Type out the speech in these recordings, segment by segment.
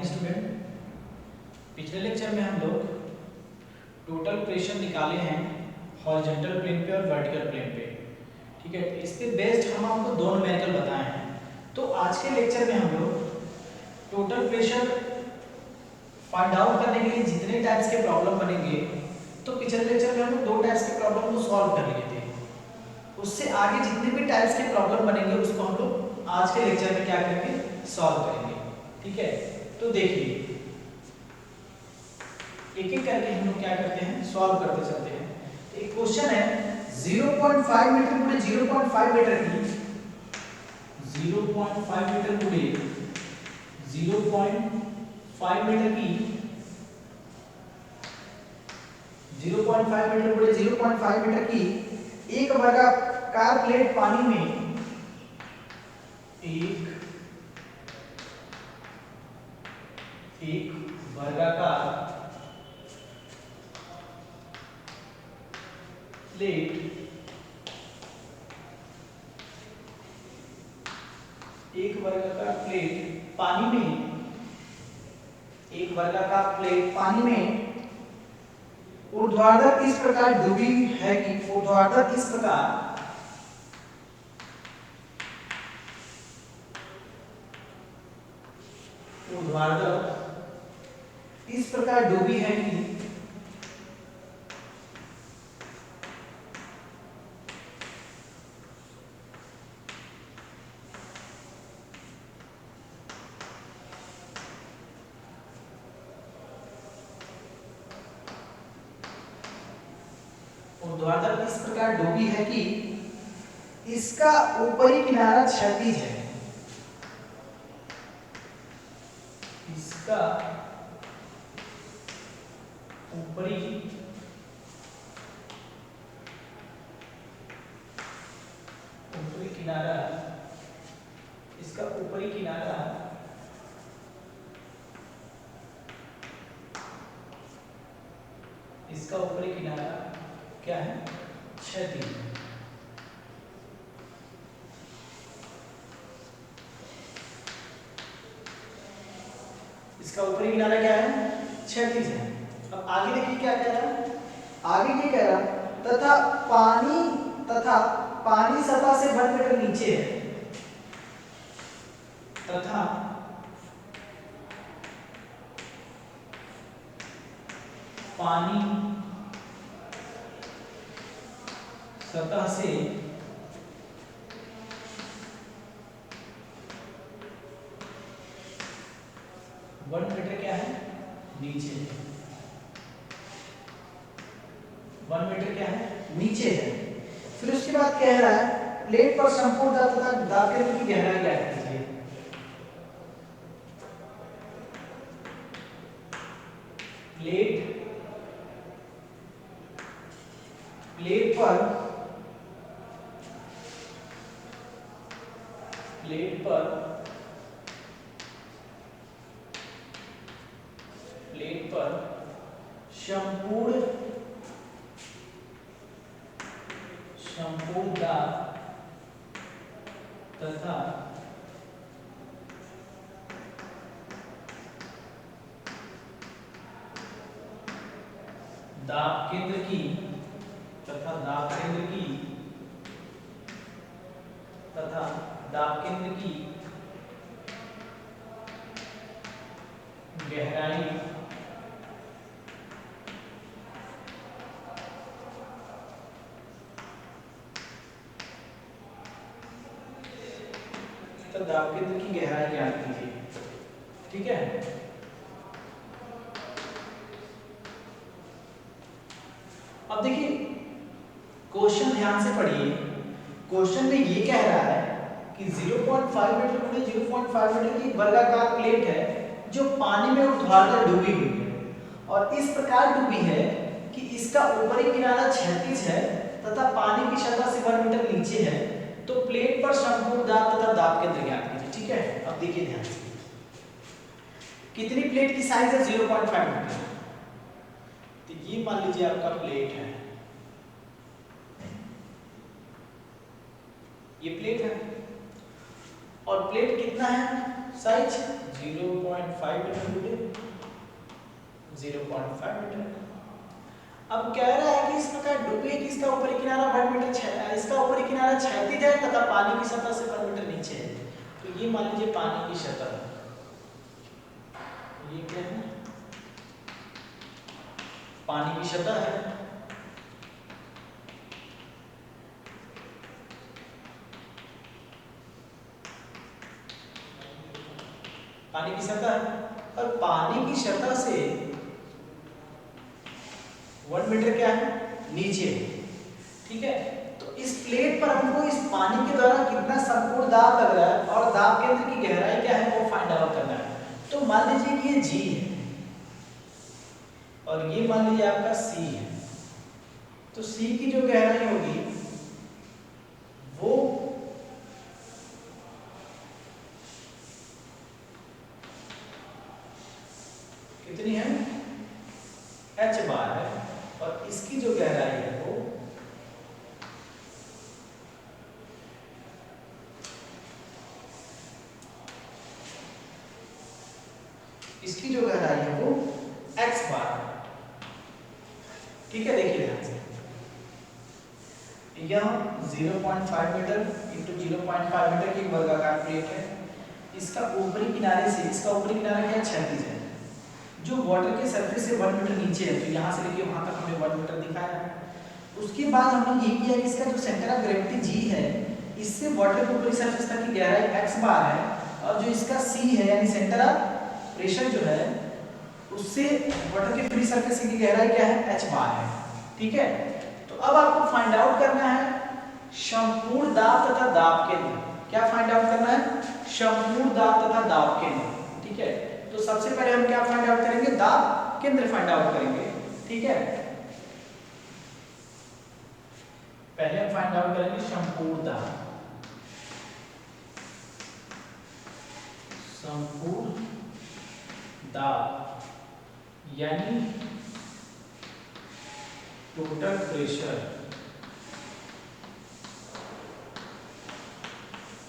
Student, पिछले lecture में हम लोग टोटल प्रेशर निकाले हैं हॉरिजॉन्टल प्लेन पे और वर्टिकल प्लेन पे। ठीक है, इस पे बेस्ड हम आपको दो न्यूमेरिकल बताए हैं। तो आज के लेक्चर में हम लोग टोटल प्रेशर फाइंड आउट करने के लिए जितने टाइप्स के प्रॉब्लम बनेंगे, तो पिछले लेक्चर में हम लोग दो टाइप्स के प्रॉब्लम को सॉल्व कर लिए थे। उससे आगे जितने भी टाइप्स के प्रॉब्लम बनेंगे उसको हम लोग आज के लेक्चर में क्या करेंगे, सॉल्व करेंगे। ठीक है, तो देखिए एक एक करके हम लोग क्या करते हैं, सॉल्व करते चलते हैं। तो एक क्वेश्चन है 0.5 मीटर गुणे 0.5 मीटर की 0.5 मीटर गुणे 0.5 मीटर की 0.5 मीटर गुणे 0.5 मीटर की एक वर्गाकार प्लेट पानी में एक वर्गाकार प्लेट पानी में ऊर्ध्वाधर इस प्रकार डूबी है कि ऊर्ध्वाधर इस प्रकार डूबी है कि ऊर्ध्वाधर इस प्रकार डूबी है कि इसका ऊपरी किनारा क्षैतिज है। इसका ऊपरी किनारा क्या है, क्षैतिज। इसका ऊपरी किनारा क्या है, क्षैतिज है। अब आगे देखिए क्या कह रहा है, आगे ये कह रहा तथा पानी सतह से 1 मीटर नीचे है, तथा पानी सतह से 1 मीटर क्या है, नीचे है। 1 मीटर क्या है, नीचे है। फिर उसके बाद कह रहा है प्लेट पर संपूर्ण दाब तथा दाब केंद्र की गहराई ज्ञात कीजिए। प्लेट पर संपूर्ण दाब तथा दाब केंद्र की गहराई दाब केंद्र की गहराई ज्ञात कीजिए। ठीक है, अब देखिए क्वेश्चन ध्यान से पढ़िए। क्वेश्चन में ये कह रहा है कि 0.5 मीटर गुणे 0.5 मीटर की वर्गाकार प्लेट है जो पानी में ऊर्ध्वाधर डूबी हुई है और इस प्रकार डूबी है कि इसका ऊपरी किनारा क्षैतिज है तथा पानी की सतह से 1 मीटर नीचे है। तो प्लेट पर संपूर्ण दाब तथा दाब केंद्र ज्ञात कीजिए। ठीक है, अब देखिए ध्यान से, कितनी प्लेट की साइज है, 0.5 मीटर। तो ये मान लीजिए आपका प्लेट है, ये प्लेट है और प्लेट कितना है, साइज 0.5 मीटर जुड़े, 0.5 मीटर। अब कह रहा है कि इसमें का डुबे कि इसका ऊपरी किनारा 1 मीटर, इसका ऊपरी किनारा क्षैतिज है तथा पानी की सतह से 1 मीटर नीचे है। तो ये मान लीजिए पानी की सतह, ये क्या है, पानी की सतह है। पानी की सतह, और पानी की सतह से 1 मीटर क्या है, नीचे। ठीक है, तो इस प्लेट पर हमको इस पानी के द्वारा कितना संपूर्ण दाब लग रहा है और दाब केंद्र की गहराई क्या है वो फाइंड आउट करना है। तो मान लीजिए कि ये G है और ये मान लीजिए आपका C है। तो C की जो गहराई होगी वो कितनी है, h बार है, और इसकी जो गहराई है वो इसकी जो गहराई है वो x बार है। ठीक है, देखिए ध्यान से, यह 0.5 मीटर इंटू 0.5 मीटर की वर्गाकार प्लेट है। इसका ऊपरी किनारे से, इसका ऊपरी किनारा क्या है, क्षैतिज है, जो वाटर के सरफेस से 1 मीटर नीचे है। तो यहाँ से लेके वहां तक हमने 1 मीटर दिखाया है। उसके बाद हमने ये किया कि इसका जो सेंटर ऑफ ग्रेविटी G है, इससे वाटर के ऊपरी सरफेस तक की गहराई x बार है, और जो इसका C है यानी सेंटर ऑफ प्रेशर जो है, उससे वाटर के फ्री सरफेस की गहराई क्या है, h बार है। ठीक है, तो अब आपको फाइंड आउट करना है संपूर्ण दाब तथा दाब केंद्र। क्या फाइंड आउट करना है, संपूर्ण दाब तथा दाब केंद्र। ठीक है, तो सबसे पहले हम क्या फाइंड आउट करेंगे, दाब केंद्र फाइंड आउट करेंगे। ठीक है, पहले हम फाइंड आउट करेंगे संपूर्ण दाब, संपूर्ण दाब यानी टोटल प्रेशर,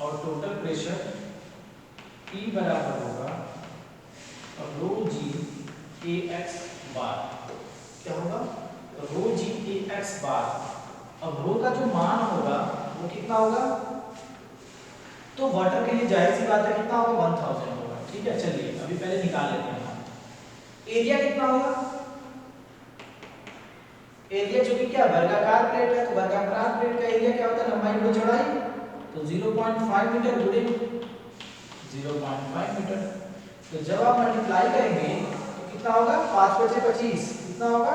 और टोटल प्रेशर P बराबर होगा रो जी ए एक्स बार। क्या होगा, रो जी ए एक्स बार। अब रो का जो मान होगा वो कितना होगा, तो वाटर के लिए जाहिर सी बात है कितना होगा, 1000 होगा। ठीक है, चलिए अभी पहले निकाल लेते हैं। एरिया कितना होगा, एरिया जो कि क्या वर्गाकार प्लेट है, तो वर्गाकार प्लेट का एरिया क्या होता है, लंबाई गुणा चौड़ाई। तो 0.5 मीटर गुणे 0.5 मीटर। तो जब आप मल्टीप्लाई करेंगे तो कितना होगा, 5 × 5 = 25, कितना होगा,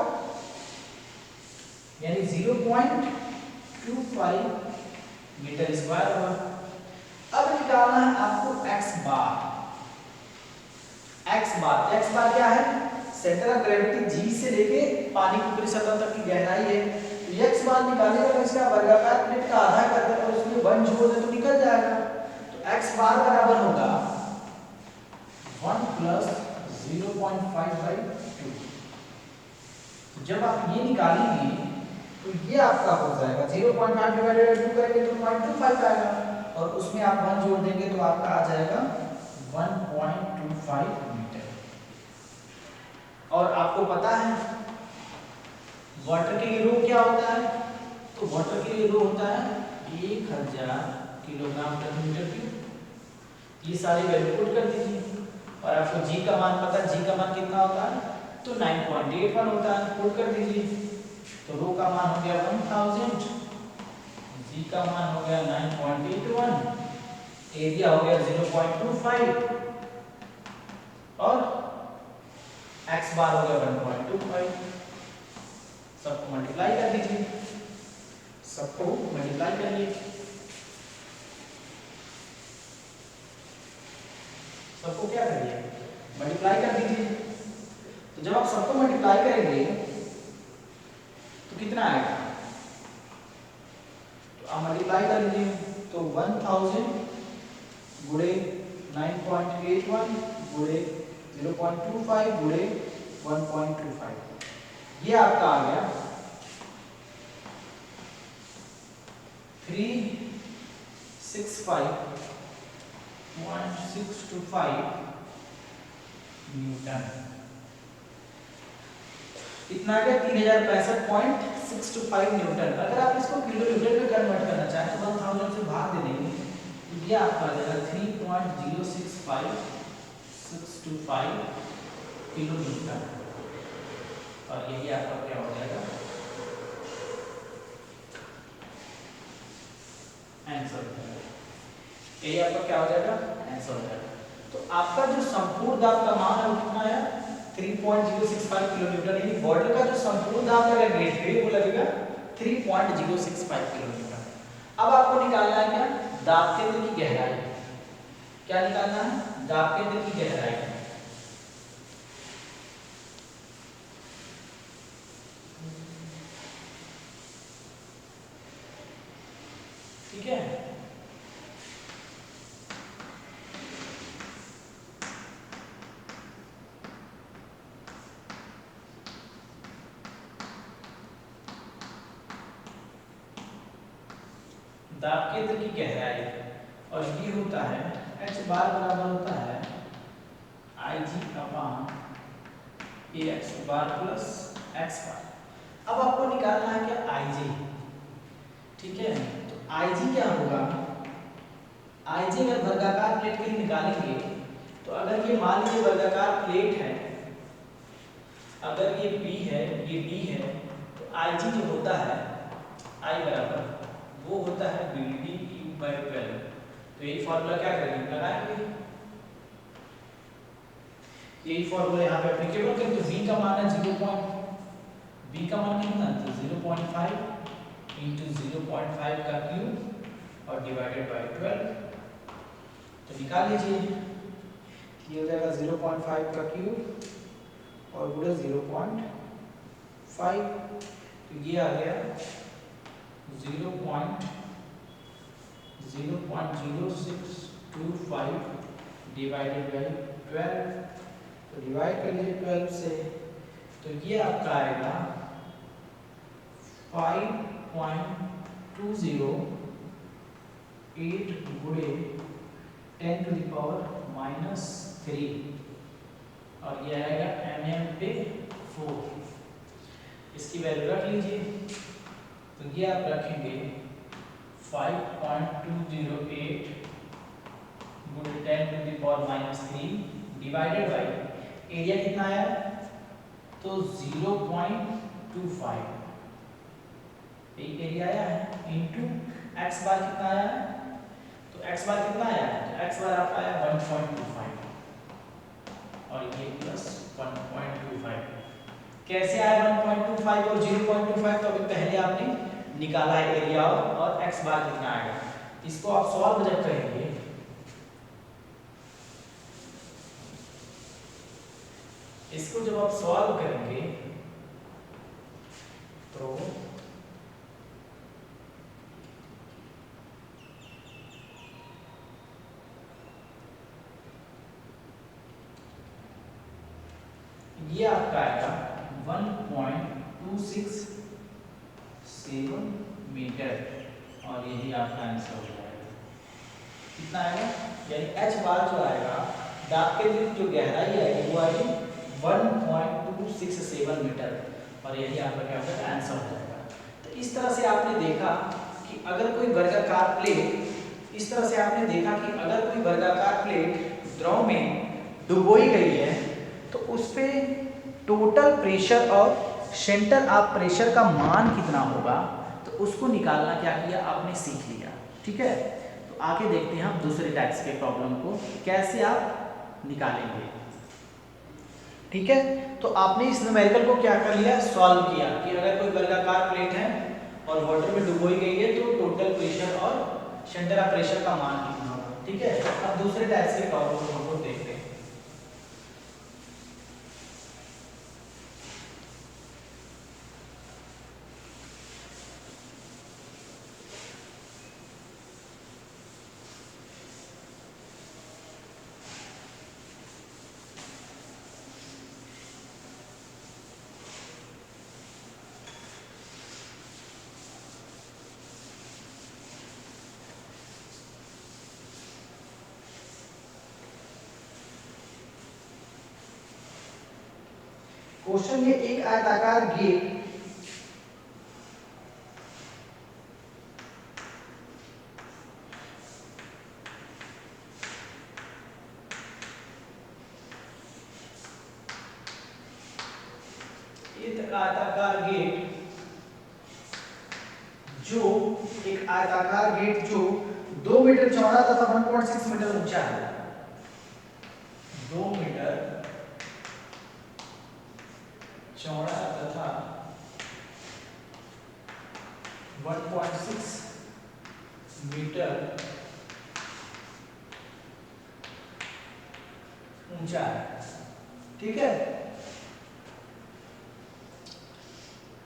यानी 0.25 मीटर स्क्वायर होगा। अब निकालना है आपको x बार। x बार क्या है, सेंटर ऑफ ग्रेविटी G से लेके पानी की ऊपरी सतह तक की गहराई है। तो x बार निकालने का इसका वर्गाकार प्लेट का आधा कर दे और उसमें 1 जोड़ दे तो निकल जाएगा। तो x बार बराबर होगा 1 + 0.5/2। जब आप ये निकालेंगे तो ये आपका हो जाएगा 0.5 / 2 करेंगे तो 0.25 आएगा, और उसमें आप 1 जोड़ देंगे तो आपका आ जाएगा 1.25 मीटर। और आपको पता है वाटर के लिए रो क्या होता है, तो वाटर के लिए रो होता है 1000 किलोग्राम प्रति मीटर क्यूब। ये सारी वैल्यू पुट कर दीजिए, और आपको जी का मान पता है, जी का मान कितना होता है, तो 9.81 होता है, पुट कर दीजिए। तो रो का मान हो गया 1000, जी का मान हो गया 9.81, एरिया हो गया 0.25, और x बार हो गया 1.25। सबको मल्टीप्लाई कर दीजिए, सबको मल्टीप्लाई करिए, सबको क्या करिए, मल्टीप्लाई कर दीजिए। तो जब आप सबको मल्टीप्लाई करेंगे तो कितना आएगा, तो आप मल्टीप्लाई कर लीजिए। तो 1000 गुणे 9.81 गुणे 0.25 गुणे 1.25, ये आपका आ गया 365.625 न्यूटन। इतना क्या 3065.625 न्यूटन। अगर आप इसको किलो न्यूटन में कन्वर्ट करना चाहें तो 1000 से भाग दे देंगे तो ये आपका आ जाएगा 3.065625 किलो न्यूटन। और यही आपका क्या हो जाएगा आंसर। यही आपका क्या हो जाएगा आंसर हो जाएगा। तो आपका जो संपूर्ण दाब का मान है वो कितना है 3.065 किलो न्यूटन। यानी बॉटल का जो संपूर्ण दाब का रेट है वो लगेगा 3.065 किलो न्यूटन। अब आपको निकालना है क्या दाब केंद्र की गहराई। क्या निकालना है दाब केंद्र की गहराई। ठीक है। दाब केंद्र की गहराई और ये होता है h बार बराबर होता है Ig अपान ax बार प्लस x बार। अब आपको निकालना है क्या Ig। ठीक है तो Ig क्या होगा Ig अगर वर्गाकार प्लेट के लिए निकालेंगे तो अगर ये मान लीजिए वर्गाकार प्लेट है, अगर ये B है ये D है तो Ig जो होता है I बराबर वो होता है BD/12। तो यही फॉर्मूला क्या करेंगे लगाएंगे, यही फॉर्मूला यहाँ पे एप्लीकेबल करें। तो V का मान है 0. V का मान कितना तो 0.5 इंटू 0.5 का क्यूब और डिवाइडेड बाय 12। तो निकाल लीजिए ये हो जाएगा 0.5 का क्यूब और गुणा 0.5। तो ये आ गया 0.0625 डिवाइडेड बाय 12। तो डिवाइड कर लीजिए 12 से तो ये आपका आएगा 5.208 गुणे 10⁻³ और ये आएगा mm/4। इसकी वैल्यू रख लीजिए तो ये आप रखेंगे 5.208 गुणे 10⁻³ डिवाइडेड बाय एरिया कितना आया तो 0.25 एरिया आया है इंटू x बार कितना आया है तो x बार कितना आया तो x बार आपका आया 1.25 और ये प्लस 1.25। कैसे आया 1.25 और 0.25 तो अभी पहले आपने निकाला है एरिया और x बार कितना आएगा। इसको आप सॉल्व जब करेंगे इसको जब आप सॉल्व करेंगे तो ये आपका आएगा 1.267 मीटर और यही आपका आंसर हो जाएगा। कितना आएगा यानी h बार जो आएगा दाब केंद्र की जो गहराई आएगी वो आएगी 1.267 मीटर और यही आपका क्या होगा आंसर हो जाएगा। तो इस तरह से आपने देखा कि अगर कोई वर्गाकार प्लेट द्रव में डुबोई गई है तो उस पे टोटल प्रेशर और सेंटर ऑफ प्रेशर का मान कितना होगा तो उसको निकालना क्या किया आपने सीख लिया। ठीक है तो आगे देखते हैं हम दूसरे टाइप्स के प्रॉब्लम को कैसे आप निकालेंगे। ठीक है तो आपने इस न्यूमेरिकल को क्या कर लिया सॉल्व किया कि अगर कोई वर्गाकार प्लेट है और वाटर में डुबोई गई है तो टोटल प्रेशर और सेंटर ऑफ प्रेशर का मान कितना होगा। ठीक है अब दूसरे टाइप्स के प्रॉब्लम को हम लोग देखते हैं। क्वेश्चन में एक आयताकार गेट एक आयताकार गेट जो 2 मीटर चौड़ा तथा 1.6 मीटर ऊंचा है। 2 मीटर चौड़ा तथा 1.6 मीटर ऊंचा है। ठीक है,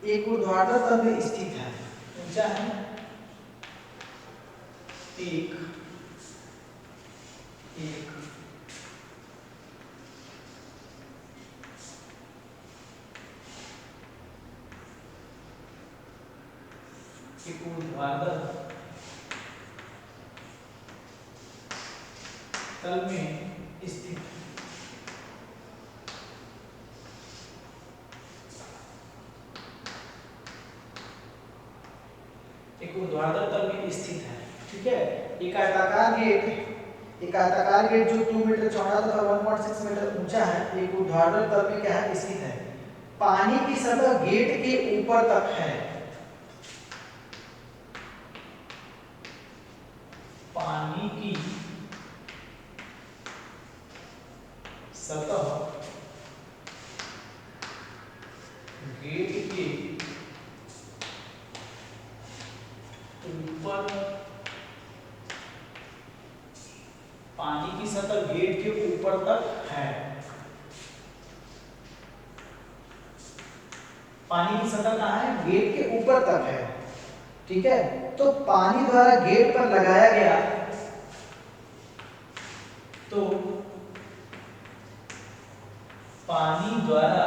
एक ऊर्ध्वाधर तल में स्थित है। ऊंचा है, एक ऊर्ध्वाधर तल में स्थित है। एक ऊर्ध्वाधर तल में स्थित है। ठीक है, एक आयताकार गेट जो 2 मीटर चौड़ा तथा 1.6 मीटर ऊंचा है, एक ऊर्ध्वाधर तल में क्या है, स्थित है। पानी की सतह गेट के ऊपर तक है। पानी की सतह गेट के ऊपर, पानी की सतह गेट के ऊपर तक है। पानी की सतह कहाँ है, गेट के ऊपर तक है। ठीक है, तो पानी द्वारा गेट पर लगाया गया, तो पानी द्वारा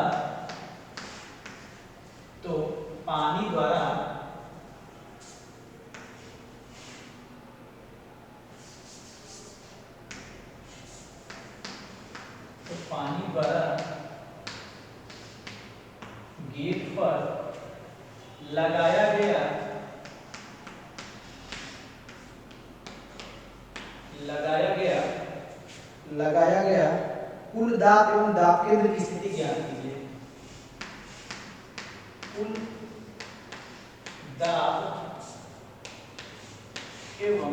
गेट पर लगाया गया कुल दाब एवं दाब केंद्र की स्थिति ज्ञात कीजिए। कुल दाब एवं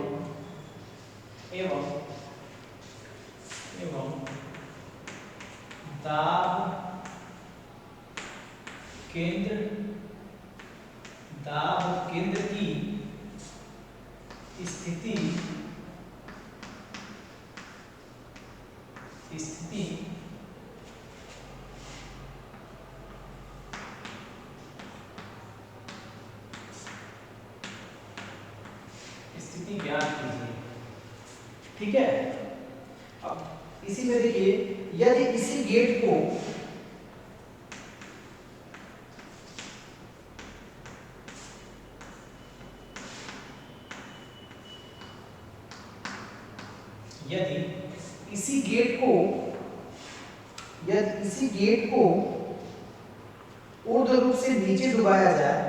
दाब केंद्र की स्थिति ज्ञात कीजिए। ठीक है, अब इसी में देखिए, यदि इसी गेट को इसी गेट को ऊर्ध्व रूप से नीचे डुबाया जाए,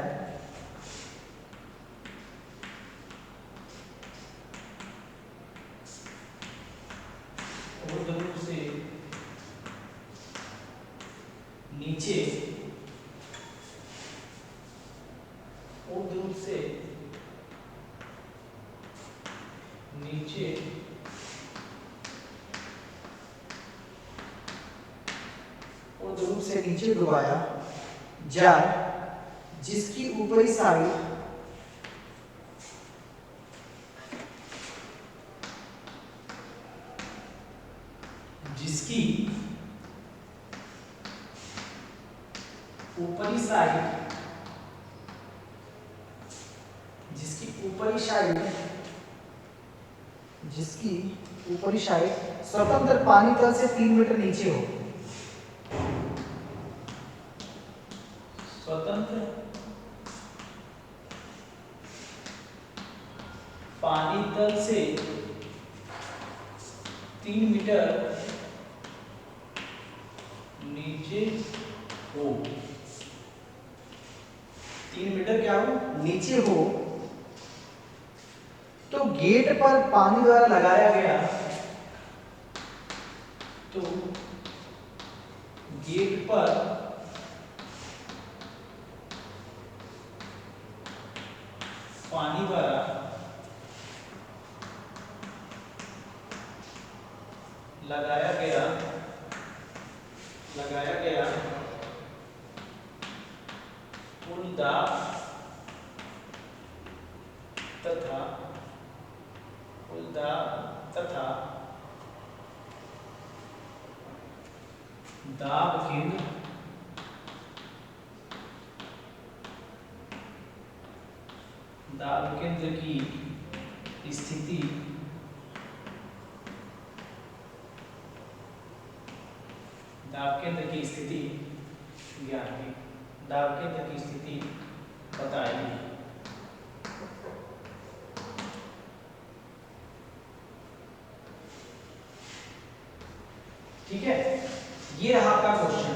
ऊर्ध्व रूप से नीचे डुबाया जाए, जिसकी ऊपरी साइड जिसकी ऊपरी साइड स्वतंत्र पानी तल से 3 मीटर नीचे हो। स्वतंत्र पानी तल से 3 मीटर नीचे हो, 3 मीटर क्या हो नीचे हो, तो गेट पर पानी द्वारा लगाया गया, तो गेट पर पानी द्वारा लगाया गया कुल दाब तथा दाब केंद्र की स्थिति बताएगी। ठीक है, ये रहा आपका क्वेश्चन।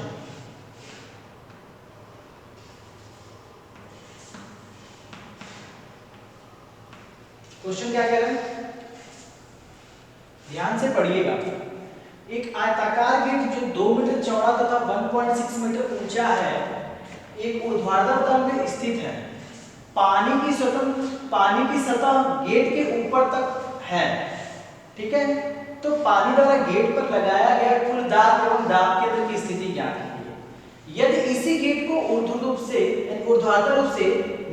क्वेश्चन क्या कह रहा है, ध्यान से पढ़िएगा। एक आयताकार गेट जो 2 मीटर चौड़ा तथा 1.6 मीटर ऊंचा है, एक ऊर्ध्वाधर तल में स्थित है। पानी की सतह गेट के ऊपर तक है। ठीक है, तो पानी द्वारा गेट पर लगाया गया कुल दाब एवं दाब केंद्र की स्थिति ज्ञात कीजिए। यदि इसी गेट को ऊर्ध्वाधर रूप से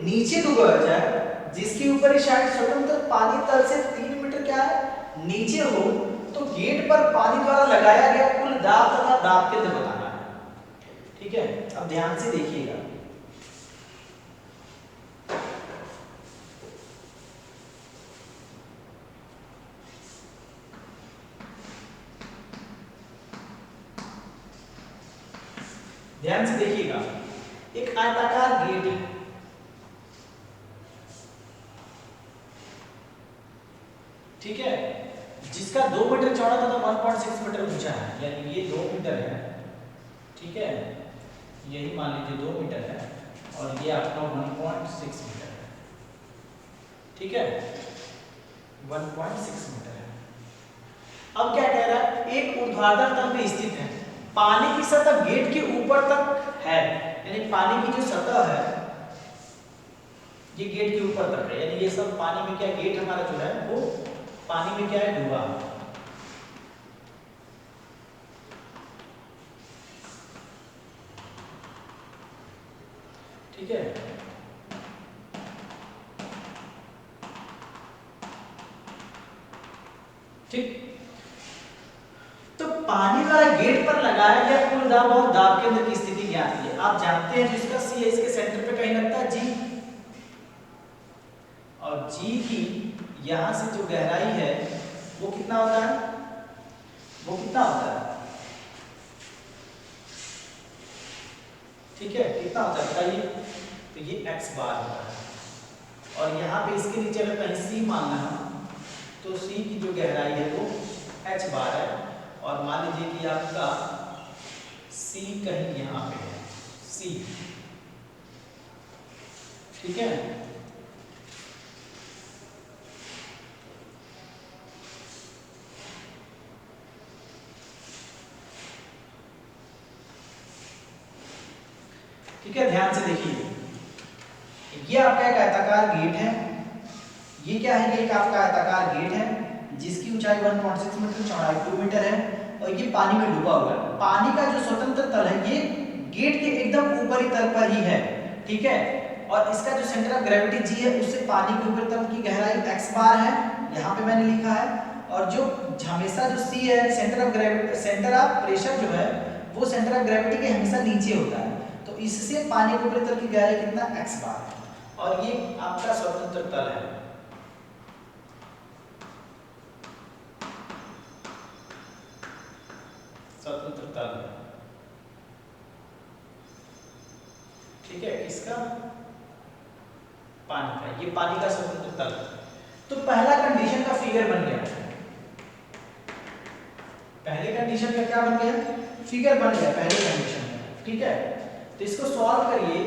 नीचे डुबाया जाए, जिसकी ऊपरी साइड स्वतंत्र पानी तल से 3 मीटर क्या है नीचे हो, तो गेट पर पानी द्वारा लगाया गया कुल दाब तथा दाब केंद्र बताना है। ठीक है, अब ध्यान से देखिएगा। ध्यान से देखिएगा, एक आयताकार गेट है, ठीक है, जिसका 2 मीटर चौड़ा तथा 1.6 मीटर ऊंचा है, यानी ये 2 मीटर है। ठीक है, यही मान लीजिए 2 मीटर है और ये आपका 1.6 मीटर है। ठीक है, 1.6 मीटर है। अब क्या कह रहा है, एक ऊर्ध्वाधर तल में स्थित है। पानी की सतह गेट के ऊपर तक है, यानी पानी की जो सतह है ये गेट के ऊपर तक है, यानी ये सब पानी में क्या, गेट हमारा जो है वो पानी में क्या है, डूबा। ठीक है, ठीक, तो पानी द्वारा गेट पर लगाया गया कुल दाब और दाब केंद्र की स्थिति ज्ञात कीजिए। आप जानते हैं जिसका सी है इसके सेंटर पे कहीं लगता है जी, और जी की यहां से जो गहराई है वो कितना होता है, ठीक है, कितना होता है बताइए, तो ये x बार होता है, और यहाँ पे इसके नीचे अगर कहीं c मानना है तो c की जो गहराई है वो h बार है, और मान लीजिए कि आपका c कहीं यहाँ पे है, c। ठीक है, ठीक है, ध्यान से देखिए, ये आपका एक आयताकार गेट है, ये क्या है, ये एक आपका आयताकार गेट है जिसकी ऊंचाई 1.6 मीटर, चौड़ाई 2 मीटर है, और ये पानी में डूबा हुआ है। पानी का जो स्वतंत्र तल है ये गेट के एकदम ऊपरी तल पर ही है। ठीक है, और इसका जो सेंटर ऑफ ग्रेविटी जी है उससे पानी के ऊपरी तल की गहराई x बार है, यहाँ पे मैंने लिखा है, और जो हमेशा जो c है, सेंटर ऑफ प्रेशर जो है वो सेंटर ऑफ ग्रेविटी के हमेशा नीचे होता है, तो इससे पानी के ऊपरी तल की गहराई कितना x बार है, और ये आपका स्वतंत्र तल है। स्वतंत्र तल, ठीक है, किसका, पानी का, ये पानी का स्वतंत्र तल। तो पहला कंडीशन का फिगर बन गया, पहले कंडीशन का क्या बन गया, फिगर बन गया पहले कंडीशन का। ठीक है, तो इसको सॉल्व करिए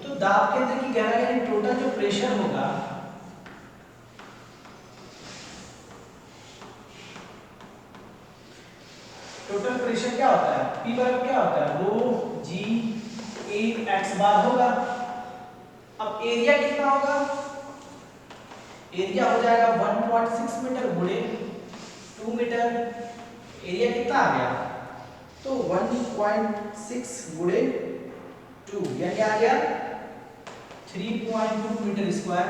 तो दाब केंद्र की गहराई यानी टोटल जो प्रेशर होगा टोटल प्रेशर क्या होता है P बराबर क्या होता है रो जी ए एक्स बार होगा। अब एरिया कितना होगा एरिया हो जाएगा 1.6 मीटर गुणे 2 मीटर एरिया कितना आ गया तो 1.6 गुणे 2 यानी आ गया 3.2 मीटर स्क्वायर।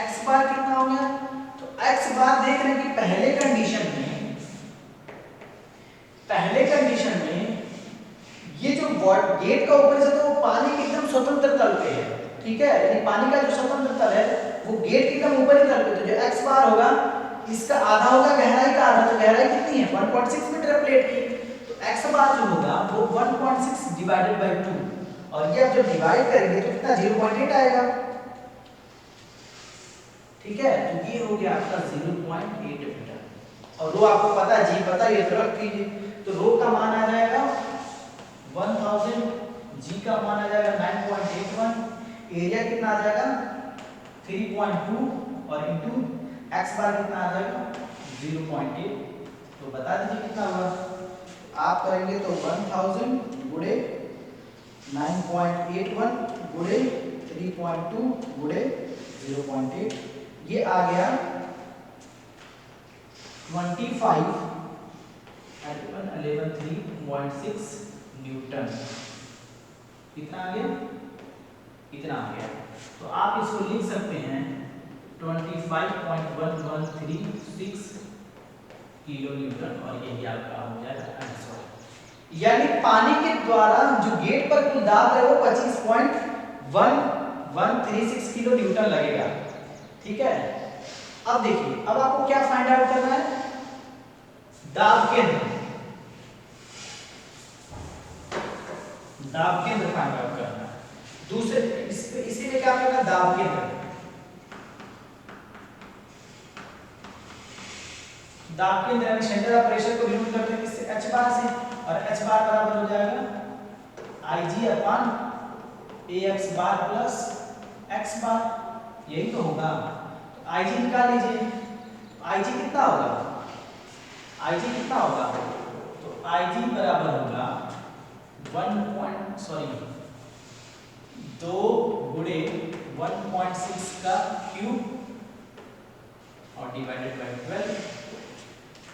x बार कितना हो गया तो x बार देख रहे हैं कि पहले कंडीशन में ये जो गेट का ऊपर से तो पानी के एकदम स्वतंत्र तल पे है ठीक है यानी पानी का जो स्वतंत्र तल है वो गेट के एकदम ऊपर ही तल पे तो जो x बार होगा इसका आधा होगा गहराई का आधा तो गहराई कितनी है 1.6 मीटर प्लेट की तो x बार जो होगा वो 1.6 डिवाइडेड बाय 2 और ये अब जब डिवाइड करेंगे तो कितना 0.8 आएगा ठीक है तो ये हो गया आपका 0.8 मीटर और रो आपको पता है जी पता है ये तो रख कीजिए तो रो का मान आ जाएगा 1000 जी का मान आ जाएगा 9.81 एरिया कितना आ जाएगा 3.2 और इनटू x बार कितना आ जाएगा 0.8 तो बता दीजिए कितना होगा आप करेंगे तो 1000 गुणे 9.81 गुणे 3.2 गुणे 0.8 ये आ गया 25.113.6 न्यूटन कितना आ गया इतना आ गया तो आप इसको लिख सकते हैं 25.1136 किलो न्यूटन और यही आपका हो जाएगा आंसर यानी पानी के द्वारा जो गेट पर कुल दाब है वो 25.1136 किलो न्यूटन लगेगा ठीक है। अब देखिए अब आपको क्या फाइंड आउट करना है दाब केंद्र फाइंड आउट करना है दूसरे इसीलिए क्या करना दाब केंद्र यानी सेंटर ऑफ प्रेशर को डिनोट करते हैं किससे h बार से और h बार बराबर हो जाएगा Ig अपॉन ax बार प्लस x बार यही तो होगा तो Ig निकाल लीजिए Ig कितना होगा तो Ig बराबर होगा 2 गुणे 1.6 का क्यूब और डिवाइडेड बाय 12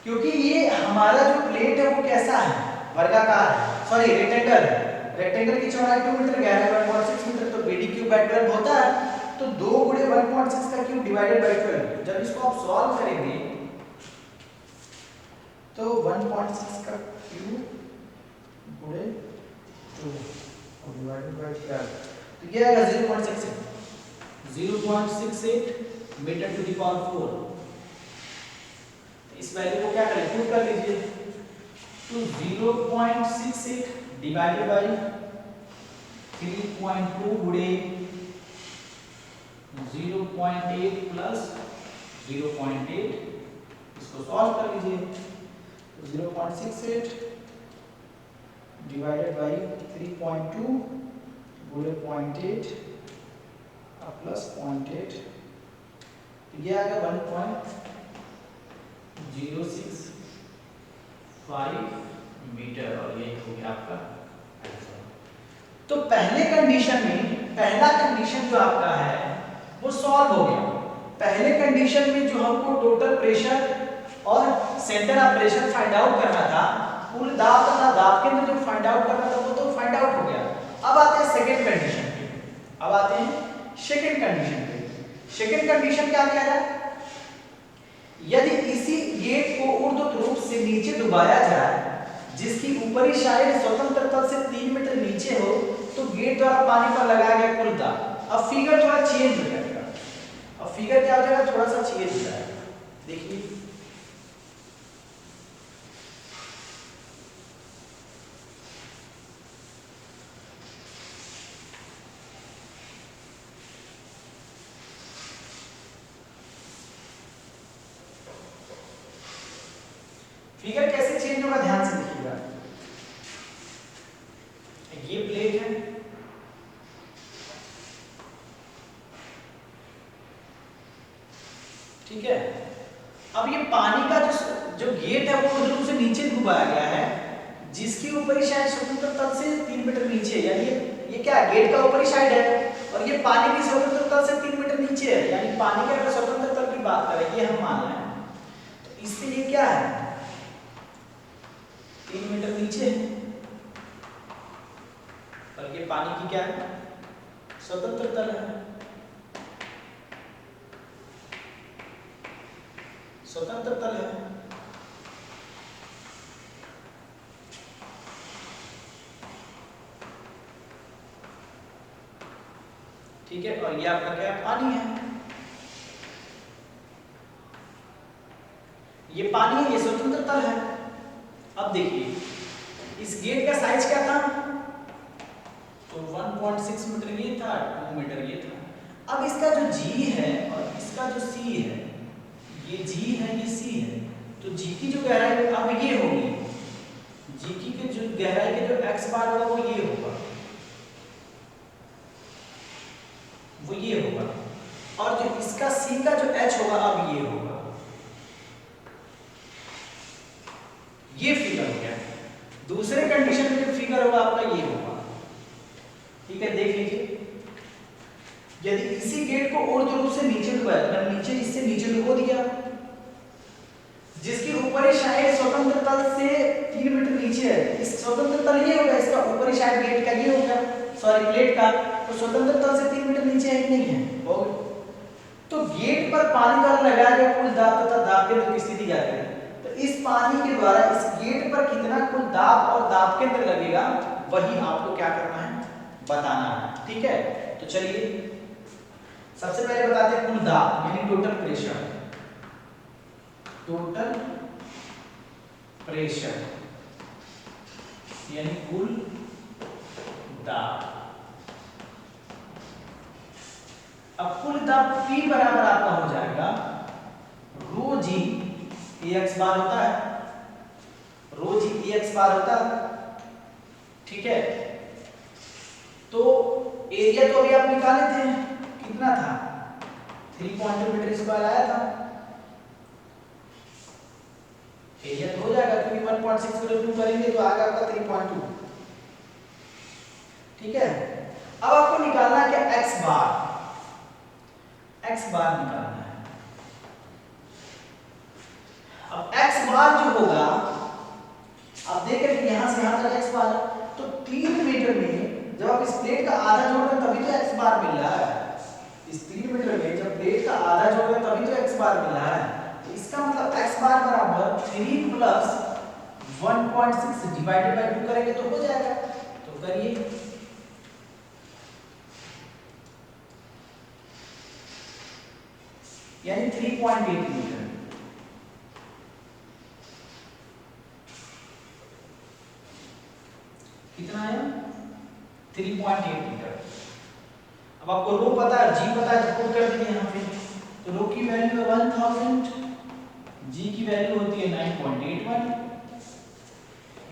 क्योंकि ये हमारा जो प्लेट है वो कैसा है वर्गाकार है सॉरी रेक्टेंगल की चौड़ाई 2 मीटर गहराई 1.6 मीटर तो BD क्यूब बाय 12 होता है तो 2 गुणे 1.6 का क्यूब डिवाइडेड बाय 12 जब इसको आप सॉल्व करेंगे तो 1.6 का क्यूब गुणे 2 और डिवाइडेड बाय 12 तो ये आएगा 0.68 मीटर टू द पावर 4 इस वैल्यू को क्या करें पुट कर लीजिए तो 0.68 डिवाइडेड बाय 3.2 गुणे 0.8 प्लस 0.8 इसको सॉल्व कर लीजिए तो 0.68 डिवाइडेड बाय 3.2 गुणे 0.8 प्लस 0.8 तो ये आएगा 1.065 मीटर और ये हो गया आपका आंसर। तो पहला कंडीशन जो आपका है वो सॉल्व हो गया। पहले कंडीशन में जो हमको टोटल प्रेशर और centre of pressure find out करना था कुल दाब तथा दाब केंद्र जो फाइंड आउट करना था वो तो फाइंड आउट हो गया। अब आते हैं सेकंड कंडीशन पे सेकंड कंडीशन क्या कह रहा है यदि इसी गेट को ऊर्ध्व रूप से नीचे डुबाया जाए जिसकी ऊपरी साइड स्वतंत्र तल से 3 मीटर नीचे हो तो गेट द्वारा पानी पर लगाया गया कुल दाब। अब फिगर थोड़ा चेंज हो जाएगा अब फिगर क्या हो जाएगा थोड़ा सा चेंज हो जाएगा देखिए फिगर कैसे चेंज होगा ध्यान से देखिएगा। ये प्लेट है ठीक है। अब ये पानी का जो गेट है वो उधर से नीचे डुबाया गया है, जिसकी ऊपरी साइड स्वतंत्र तल से 3 मीटर नीचे है। यानी ये क्या है, गेट का ऊपरी साइड है और ये पानी की स्वतंत्र तल से 3 मीटर नीचे है। यानी पानी के अगर स्वतंत्र तल की बात करें, ये हम मान रहे हैं, तो इससे ये क्या है, 3 मीटर नीचे है और ये पानी की क्या है, स्वतंत्र तल है, स्वतंत्र तल है। ठीक है, और ये आपका क्या है, पानी है। ये पानी है, ये स्वतंत्र तल है। अब देखिए इस गेट का साइज क्या था, तो 1.6 मीटर ये था, 2 मीटर ये था। अब इसका जो जी है और इसका जो सी है, ये जी है ये सी है, तो जी की जो गहराई अब ये होगी, जी की जो गहराई के जो एक्स बार होगा वो ये होगा, वो ये होगा, और जो इसका सी का जो एच होगा अब ये होगा। ये फिगर हो गया। दूसरे कंडीशन में जो फिगर होगा आपका ये होगा। ठीक है, देख लीजिए, यदि इसी गेट को ऊर्ध्व रूप से नीचे डुबाया, मतलब नीचे इससे नीचे डुबो दिया, जिसकी ऊपरी साइड स्वतंत्र तल से 3 मीटर नीचे है, इस स्वतंत्र तल ये होगा, इसका ऊपरी साइड गेट का ये होगा, सॉरी प्लेट का, तो स्वतंत्र तल से 3 मीटर नीचे है कि नहीं है, होगा। तो गेट पर पानी द्वारा लगाया गया कुल दाब तथा दाब केंद्र की स्थिति ज्ञात करें। तो इस पानी के द्वारा इस गेट पर कितना कुल दाब और दाब केंद्र लगेगा, वही आपको क्या करना है, बताना है। ठीक है, तो चलिए सबसे पहले बताते हैं कुल दाब यानी टोटल प्रेशर। टोटल प्रेशर यानी कुल दाब। अब कुल दाब P बराबर आपका हो जाएगा रो जी एक्स बार होता है, रो जी एक्स बार होता है। ठीक है, तो एरिया तो अभी आप निकाले थे, कितना था, 3.2 मीटर स्क्वायर आया था। एरिया तो हो जाएगा क्योंकि 1.6 को 2 करेंगे तो आएगा आपका 3.2। ठीक है, अब आपको निकालना है क्या, एक्स बार, एक्स बार निकालना है। अब एक्स बार जो होगा, आप देख रहे हैं यहां से यहां तक एक्स बार, तो 3 मीटर में जब आप इस प्लेट का आधा जोड़ रहे हैं तभी तो एक्स बार मिल रहा है। इस 3 मीटर में जब प्लेट का आधा जोड़ रहे हैं तभी तो एक्स बार मिल रहा है। तो इसका मतलब एक्स बार बराबर 3 प्लस 1.6 डिवाइडेड बाय 2 करेंगे तो हो जाएगा। तो करिए, यानी 3.8 मीटर। कितना आया, 3.8 मीटर। अब आपको रो पता है, जी पता है, पुट कर दीजिए यहाँ पे। तो रो की वैल्यू है 1000, जी की वैल्यू होती है 9.81,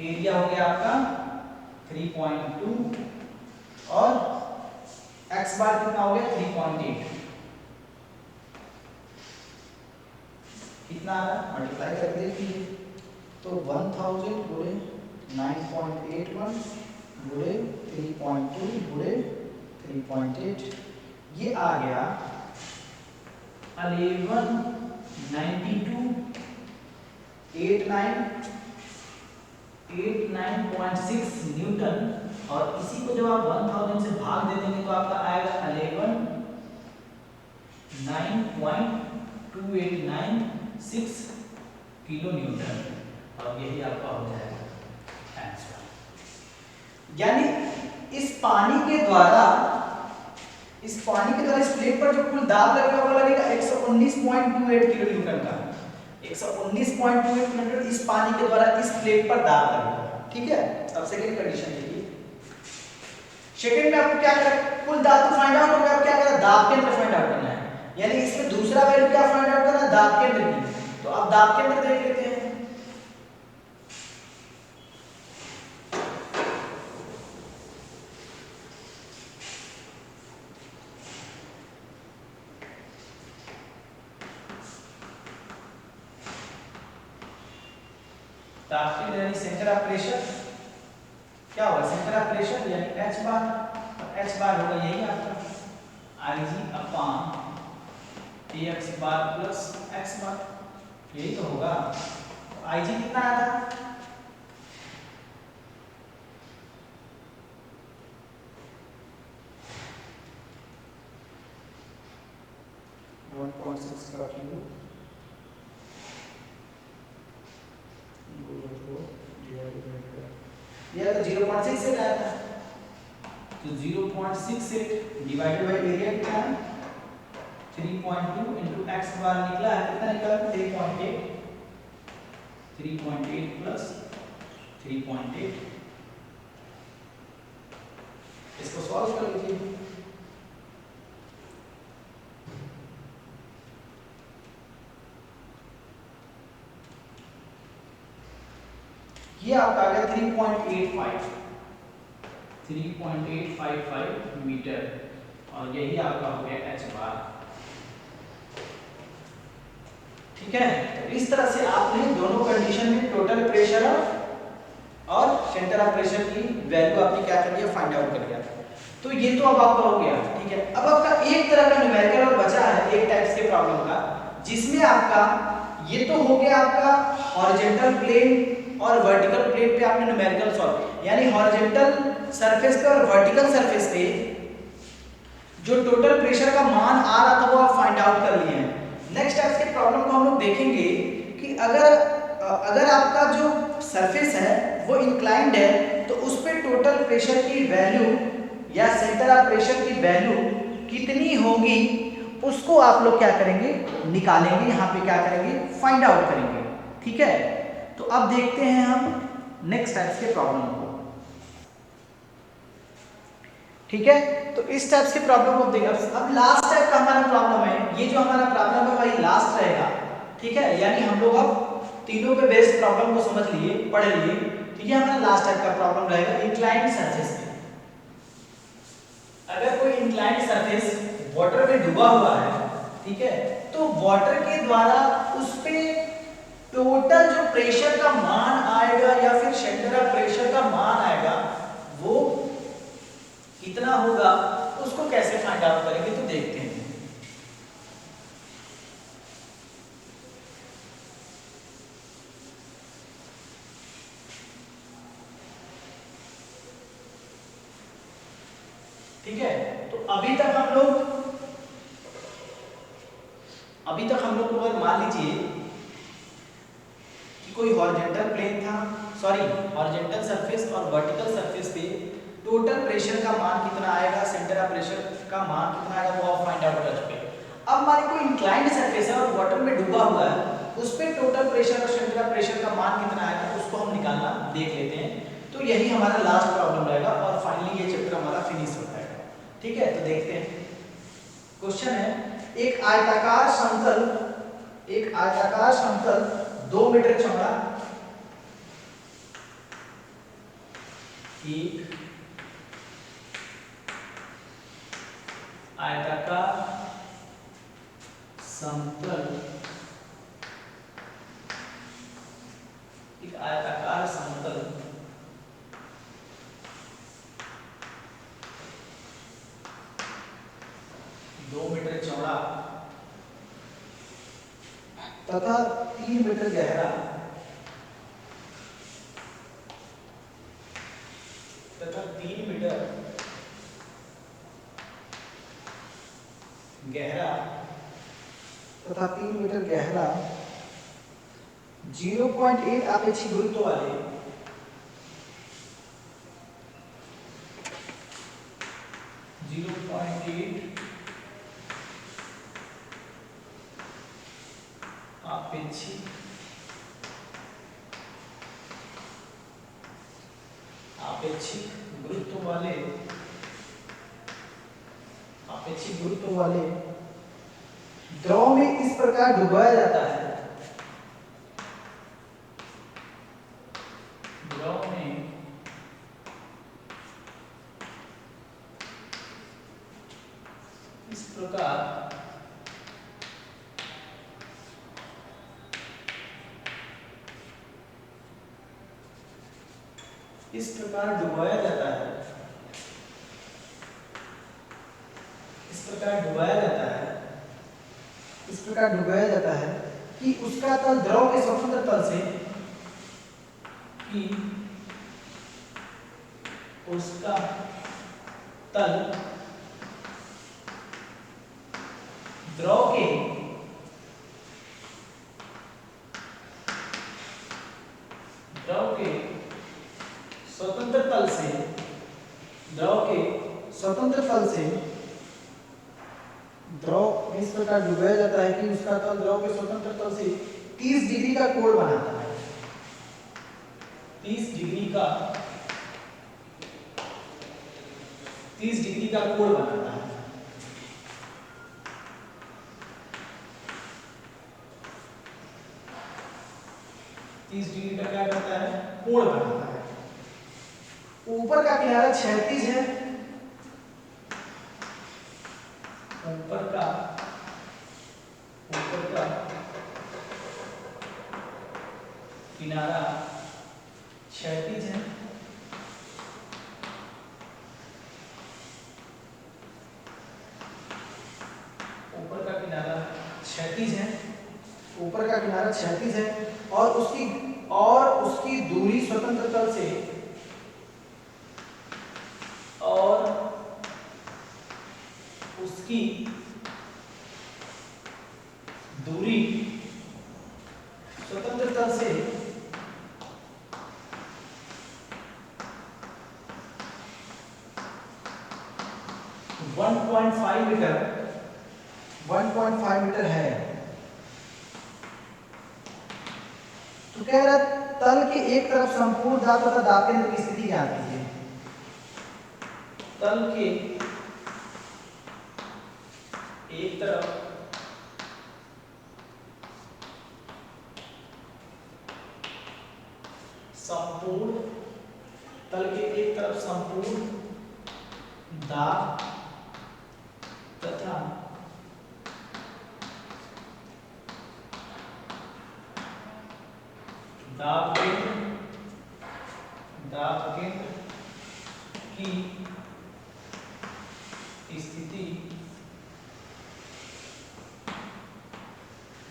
एरिया हो गया आपका 3.2 और एक्स बार कितना हो गया 3.8। कितना आ रहा, मल्टीप्लाई कर देखिए, तो 1000 गुणे 9.81 गुणे 3.2 गुणे 3.8, ये आ गया 89.6 न्यूटन। और इसी को जब आप 1000 से भाग दे देंगे तो आपका आएगा 11,9.2896 किलो न्यूटन, और यही आपका हो जाएगा आंसर। यानी इस पानी के द्वारा इस प्लेट पर जो कुल दाब लगेगा वो लगेगा 119.28 किलो न्यूटन का। 119.28 किलो न्यूटन इस पानी के द्वारा इस प्लेट पर दाब लगेगा। ठीक है, अब सेकंड कंडीशन देखिए। सेकंड में आपको क्या करना है, कुल दाब तो फाइंड आउट हो गया, अब क्या करना है, दाब केंद्र फाइंड आउट करना है। यानी इसमें दूसरा वैल्यू क्या फाइंड आउट करना है, दाब केंद्र की। तो अब दाब केंद्र देख लेते हैं। तापक्रम यानी सेंटर ऑफ प्रेशर क्या होगा, सेंटर ऑफ प्रेशर यानी h बार, और h बार होगा यही आपका Ig अपॉन Ax बार प्लस x बार, यही तो होगा। Ig कितना आया था, 1.6 का किलो ये तो 0.68 आया था, तो 0.68 डिवाइडेड बाय एरिया कितना है 3.2 इनटू x बार निकला है, कितना निकला 3.8, 3.8 प्लस 3.8, इसको सॉल्व कर लीजिए। ये आपका आ गया 3.855 मीटर, और यही आपका हो गया h बार। ठीक है, तो इस तरह से आपने दोनों कंडीशन में टोटल प्रेशर और सेंटर ऑफ प्रेशर की वैल्यू आपने क्या कर लिया, फाइंड आउट कर लिया। तो ये तो अब आपका हो गया। ठीक है, अब आपका एक तरह का न्यूमेरिकल और बचा है, एक टाइप्स के प्रॉब्लम का, जिसमें आपका ये तो हो गया आपका हॉरिजॉन्टल प्लेन और वर्टिकल प्लेन पे आपने न्यूमेरिकल सॉल्व, यानी हॉरिजॉन्टल सरफेस पे और वर्टिकल सरफेस पे जो टोटल प्रेशर का मान आ रहा था वो आप फाइंड आउट कर लिए हैं। नेक्स्ट टाइप्स के प्रॉब्लम को हम लोग देखेंगे कि अगर आपका जो सरफेस है वो इंक्लाइंड है तो उस पे टोटल प्रेशर की वैल्यू या सेंटर ऑफ प्रेशर की वैल्यू कितनी होगी, उसको आप लोग क्या करेंगे, निकालेंगे, यहाँ पे क्या करेंगे, फाइंड आउट करेंगे। ठीक है, तो अब देखते हैं हम नेक्स्ट टाइप्स के प्रॉब्लम को। ठीक है, तो इस टाइप्स के प्रॉब्लम को देखिए। अब लास्ट टाइप का हमारा प्रॉब्लम है, ये जो हमारा प्रॉब्लम है वही लास्ट रहेगा। ठीक है, यानी हम लोग अब तीनों पे बेस्ड प्रॉब्लम को समझ लिए, पढ़ लिए। तो ये हमारा लास्ट टाइप का प्रॉब्लम रहेगा इंक्लाइंड सरफेस पे। अगर कोई इंक्लाइंड सरफेस वाटर में डूबा हुआ है, ठीक है, तो वाटर के द्वारा उस पे टोटल जो प्रेशर का मान आएगा या फिर सेंटर ऑफ प्रेशर का मान आएगा वो कितना होगा, उसको कैसे फाइंड आउट करेंगे, तो देखते हैं। ठीक है, तो अभी तक हम लोग अगर मान लीजिए कि कोई हॉरिजॉन्टल प्लेन था, सॉरी हॉरिजॉन्टल सरफेस और वर्टिकल सरफेस पे टोटल प्रेशर का मान कितना आएगा, सेंटर ऑफ प्रेशर का मान कितना आएगा, वो आप फाइंड आउट कर चुके हैं। अब हमारे कोई इंक्लाइंड सरफेस है और वाटर में डूबा हुआ है, उस पे टोटल प्रेशर और सेंटर ऑफ प्रेशर का मान कितना आएगा, उसको हम निकालना देख लेते हैं। तो यही हमारा लास्ट प्रॉब्लम रहेगा और फाइनली ये चैप्टर हमारा फिनिश हो जाएगा। ठीक है, तो देखते हैं। क्वेश्चन है, एक आयताकार समतल 2 मीटर चौड़ा, एक आयताकार समतल 2 मीटर चौड़ा तथा 3 मीटर गहरा तथा 3 मीटर गहरा 0.8 अपेक्षित गुरुत्व वाले अपेक्षित गुरुत्व वाले द्रव में इस प्रकार डुबाया जाता है, द्रव में इस प्रकार इस प्रकार डुबाया जाता है, इस प्रकार डुबाया जाता है, इस प्रकार डुबाया जाता है कि उसका तल द्रव के स्वतंत्र तल से, कि उसका तल द्रव के स्वतंत्र तल से, द्रव के स्वतंत्र तल से, द्रव इस प्रकार डुबाया जाता है कि उसका तल द्रव के स्वतंत्र तल से 30 डिग्री का कोण बनाता है, 30 डिग्री का कोण बनाता है। डिग्री का क्या करता है? कोण बनाता है। ऊपर का किनारा क्षैतिज है, ऊपर का किनारा क्षैतिज है, ऊपर का किनारा क्षैतिज है और उसकी दूरी स्वतंत्र तल से, और उसकी दूरी स्वतंत्र तल से 1.5 मीटर है। तो कह रहा तल के एक तरफ संपूर्ण दाब तथा दाब केंद्र की स्थिति ज्ञात कीजिए। तल के एक तरफ संपूर्ण दाब तथा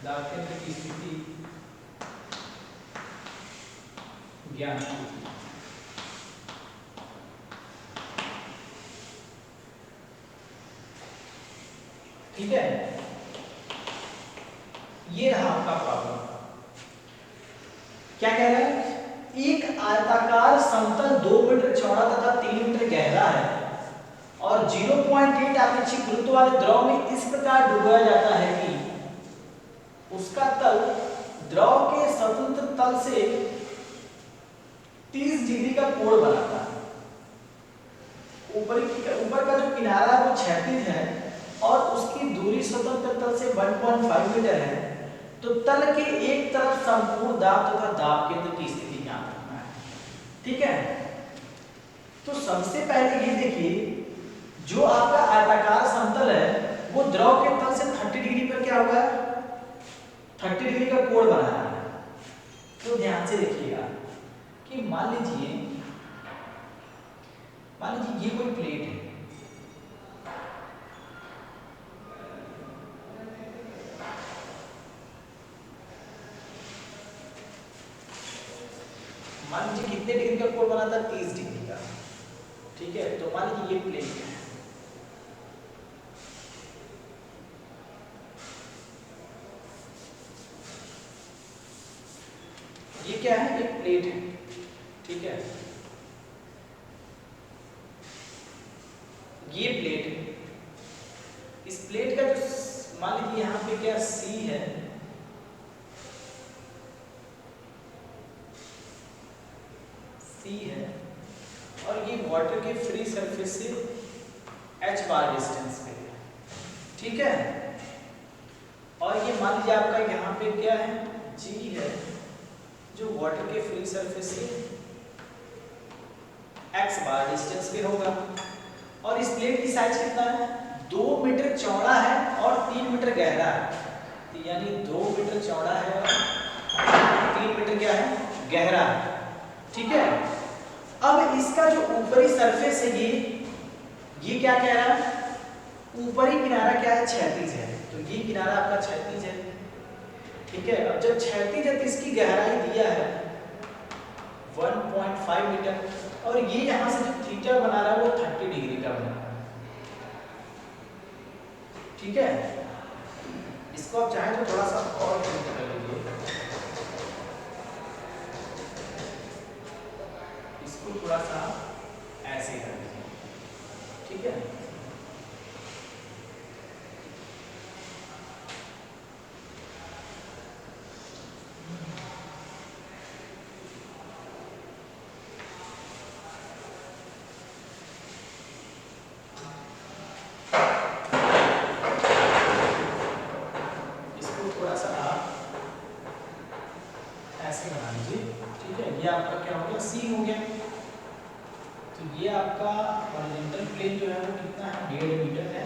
दाब केंद्र की स्थिति ज्ञान। ठीक है, ये रहा आपका प्रॉब्लम। क्या कह रहा है? एक आयताकार समतल 2 मीटर चौड़ा तथा 3 मीटर गहरा है और 0.8 आपेक्षिक गुरुत्व वाले द्रव में इस प्रकार डुबाया जाता है कि उसका तल द्रव के स्वतंत्र तल से 30 डिग्री का कोण बनाता है। ऊपर का जो किनारा है वो क्षैतिज है और उसकी दूरी स्वतंत्र तल से 1.5 मीटर है। तो तल के एक तरफ संपूर्ण दाब तथा दाब केंद्र की स्थिति ज्ञात करना है। ठीक है, तो सबसे पहले ये देखिए, जो आपका आयताकार समतल है वो द्रव के तल से 30 डिग्री पर क्या हुआ है? 30 डिग्री का कोण बनाया है। तो ध्यान से देखिएगा कि मान लीजिए ये कोई प्लेट है, मान लीजिए कितने डिग्री का कोण बना था? 30 डिग्री का। ठीक है, तो मान लीजिए ये प्लेट है, ये क्या है? एक प्लेट है। ठीक है, ये प्लेट है। इस प्लेट का जो मान लीजिए यहाँ पे क्या सी है, और ये वाटर के फ्री सरफेस से h बार डिस्टेंस पे है। ठीक है, और ये मान लीजिए आपका यहाँ पे क्या है? g है, जो वाटर के फ्री सरफेस से x बार डिस्टेंस पे होगा। और इस प्लेट की साइज कितना है? 2 मीटर चौड़ा है और 3 मीटर गहरा है। तो यानी 2 मीटर चौड़ा है और 3 मीटर क्या है? गहरा है। ठीक है, अब इसका जो ऊपरी सरफेस है ये क्या कह रहा है, ऊपरी किनारा क्या है, क्षैतिज है, तो ये किनारा आपका क्षैतिज है। ठीक है, अब जब क्षैतिज है तो इसकी गहराई दिया है 1.5 मीटर और ये यहाँ से जो थीटा बना रहा है वो 30 डिग्री का बना रहा है। ठीक है, इसको आप चाहें तो थोड़ा सा और चेंज कर लीजिए, इसको थोड़ा सा ऐसे कर लीजिए। ठीक है, ये आपका क्या हो गया, सी हो गया। तो ये आपका हॉरिजॉन्टल प्लेन जो है वो कितना है, 1.5 मीटर है।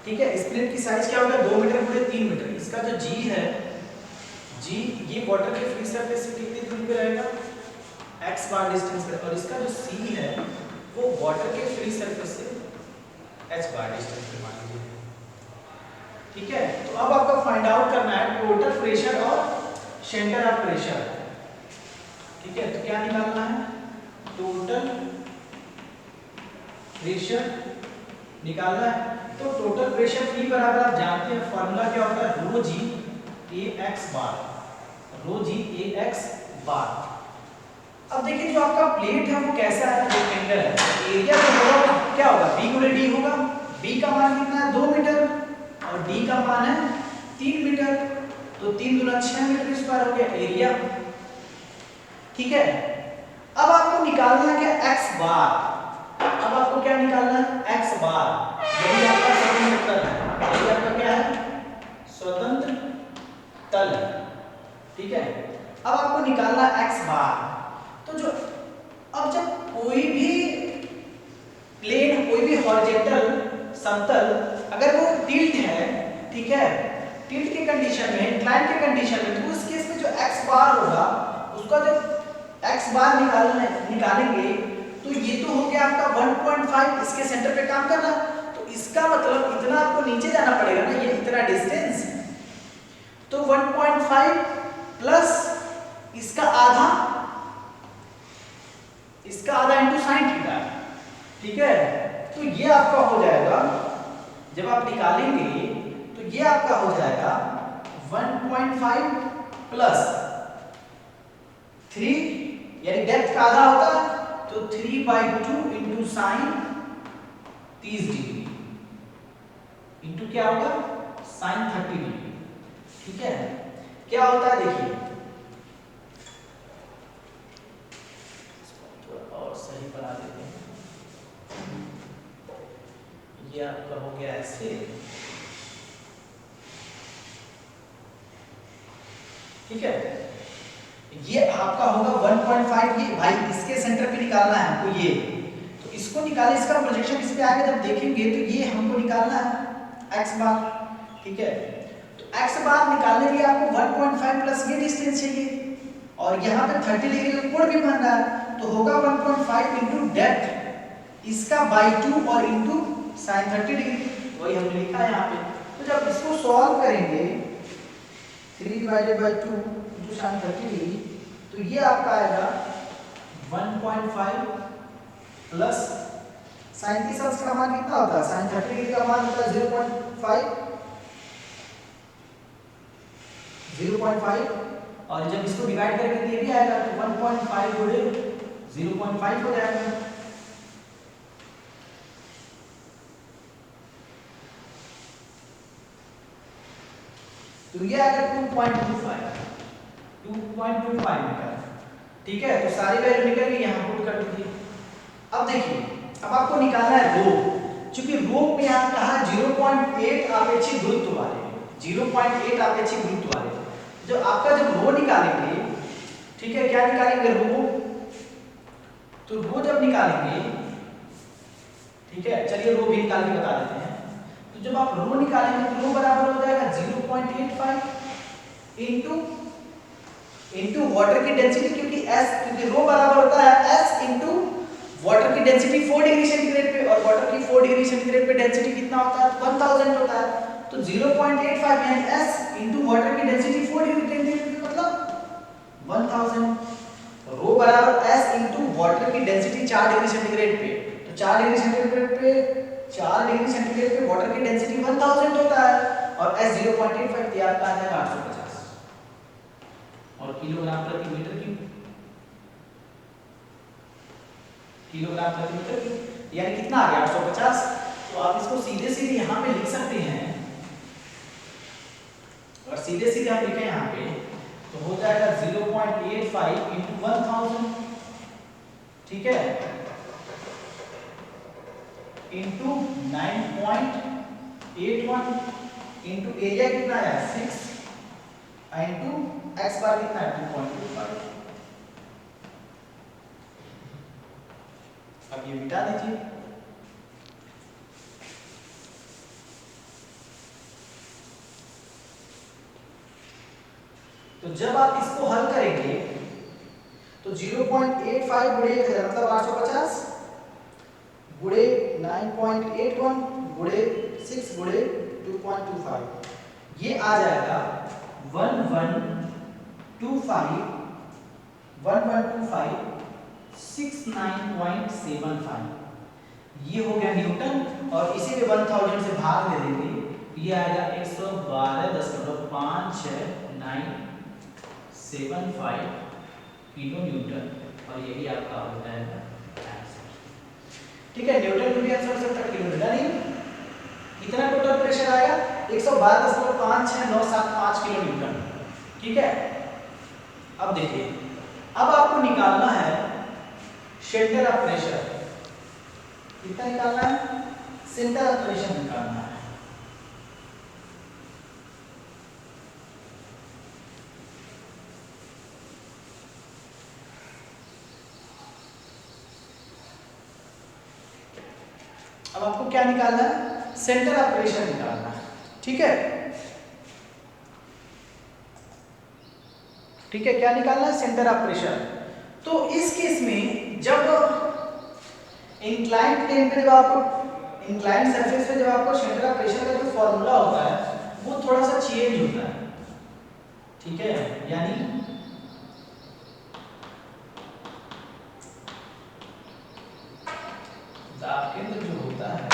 ठीक है, इस प्लेन की साइज क्या होगा, 2 मीटर गुणे 3 मीटर। इसका जो जी है, जी ये वाटर के फ्री सरफेस से कितनी दूरी पे रहेगा, x बार डिस्टेंस पे, और इसका जो c है वो वाटर के फ्री सरफेस से h बार डिस्टेंस पे मान लीजिए। ठीक है, तो अब आपको फाइंड आउट करना है टोटल प्रेशर और सेंटर ऑफ प्रेशर। ठीक है, तो क्या निकालना है, टोटल प्रेशर निकालना है। तो टोटल प्रेशर P बराबर आप जानते हैं फॉर्मूला क्या होता है, रो जी ए एक्स बार, रो जी ए एक्स बार। अब देखिए जो आपका प्लेट है वो कैसा है, रेक्टेंगल है, एरिया जो होगा क्या होगा, B गुणे D होगा। B का मान कितना है, 2 मीटर और D का मान है 3 मीटर, तो 3 दूना 6 मीटर स्क्वायर हो गया एरिया। ठीक है, अब आपको निकालना है क्या, x बार। अब आपको क्या निकालना है, x बार, यही आपका स्वतंत्र तल है, यही आपका क्या है, स्वतंत्र तल। ठीक है, अब आपको निकालना है x बार। तो जो अब जब कोई भी प्लेन, कोई भी हॉरिजॉन्टल समतल अगर वो टिल्ट है, ठीक है, टिल्ट के कंडीशन में, इंक्लाइन के कंडीशन में, तो उस केस में जो x बार होगा उसका जो x बार निकालेंगे तो ये तो हो गया आपका 1.5, इसके सेंटर पे काम करना, तो इसका मतलब इतना आपको नीचे जाना पड़ेगा ना, ये इतना डिस्टेंस, तो 1.5 प्लस इसका आधा इनटू sin थीटा। ठीक है, तो ये आपका हो जाएगा, जब आप निकालेंगे तो ये आपका हो जाएगा 1.5 प्लस 3, यानी डेप्थ का आधा होता है, तो 3/2 इंटू साइन 30 डिग्री इंटू क्या होगा, साइन 30 डिग्री। ठीक है, क्या होता है देखिए, थोड़ा और सही बना देते हैं, ये आपका हो गया ऐसे। ठीक है, ये आपका होगा 1.5, ये भाई इसके सेंटर पे निकालना है हमको, ये तो इसको निकाले, इसका प्रोजेक्शन किस पे आएगा जब देखेंगे, तो ये हमको निकालना है x बार। ठीक है, तो x बार निकालने के लिए आपको 1.5 प्लस ये डिस्टेंस चाहिए, और यहाँ पे 30 डिग्री का कोण भी बन रहा है, तो होगा 1.5 इंटू डेप्थ इसका बाई 2 और इंटू साइन 30 डिग्री, वही हमने लिखा है यहाँ पे। तो जब इसको सॉल्व करेंगे 3/2 इंटू साइन 30 डिग्री, तो ये आपका आएगा 1.5 प्लस साइन 30 का मान कितना होता है, साइन 30 डिग्री का मान होता है 0.5, और जब इसको डिवाइड करके ये भी आएगा तो 1.5 गुणे 0.5 हो जाएगा। तो ये आएगा 2.25 मीटर। ठीक है, तो सारी वैल्यू निकल गई, यहाँ पुट कर दीजिए। अब देखिए, अब आपको निकालना है रो, क्योंकि रो में यहाँ कहा 0.8 आपेक्षिक गुरुत्व वाले, 0.8 आपेक्षिक गुरुत्व वाले, जो आपका जब रो निकालेंगे, ठीक है, क्या निकालेंगे रो, तो रो जब निकालेंगे, ठीक है, चलिए रो भी निकाल के बता देते हैं। तो जब आप रो निकालेंगे तो रो बराबर हो जाएगा 0.85 इंटू इनटू वाटर की डेंसिटी, क्योंकि रो बराबर होता है S इनटू वाटर की डेंसिटी 4 डिग्री सेंटीग्रेड पे, और वाटर की 4 डिग्री सेंटीग्रेड पे डेंसिटी कितना होता है 1000 होता है। तो 0.85 यानी S इनटू वाटर की डेंसिटी 4 डिग्री सेंटीग्रेड पे मतलब 1000। रो बराबर S इनटू वाटर की डेंसिटी 4 डिग्री सेंटीग्रेड पे, तो 4 डिग्री सेंटीग्रेड पे 4 डिग्री सेंटीग्रेड पे वाटर की डेंसिटी 1000 होता है, और S 0.85 दिया आपका आ जाएगा 850 और किलोग्राम प्रति मीटर क्यूब, किलोग्राम प्रति मीटर क्यूब यानी कितना आ गया 850। तो आप इसको सीधे सीधे यहाँ पे लिख सकते हैं, और सीधे सीधे हम लिखें यहाँ पे तो हो जाएगा 0.85 इंटू 1000, ठीक है, इंटू 9.81 इंटू एरिया कितना है 6 इंटू एक्स बार कितना है 2.25। अब ये मिटा दीजिए। तो जब आप इसको हल करेंगे तो 0.85 गुणे मतलब 850 गुणे 9.81 गुणे 6 गुणे 2.25, ये आ जाएगा 1125 ये हो गया न्यूटन, और इसी पे 1000 से भाग दे देंगे, ये आएगा 112.5975 किलो न्यूटन, और यही आपका होता है आंसर। ठीक है, न्यूटन में भी आंसर हो सकता है, किलो न्यूटन नहीं, कितना टोटल प्रेशर आएगा 112.5695 किलो न्यूटन। ठीक है, अब देखिए, अब आपको निकालना है सेंटर ऑफ प्रेशर। कितना निकालना है? सेंटर ऑफ प्रेशर निकालना है। अब आपको क्या निकालना है? सेंटर ऑफ प्रेशर निकालना है। ठीक है, ठीक है, क्या निकालना है? Centre of pressure. तो इस केस में जब इंक्लाइंड प्लेन पे, जब आपको इंक्लाइंड सरफेस पे जब आपको सेंटर ऑफ प्रेशर का जो फॉर्मूला होता है वो थोड़ा सा चेंज होता है। ठीक है, यानी दाब केंद्र जो होता है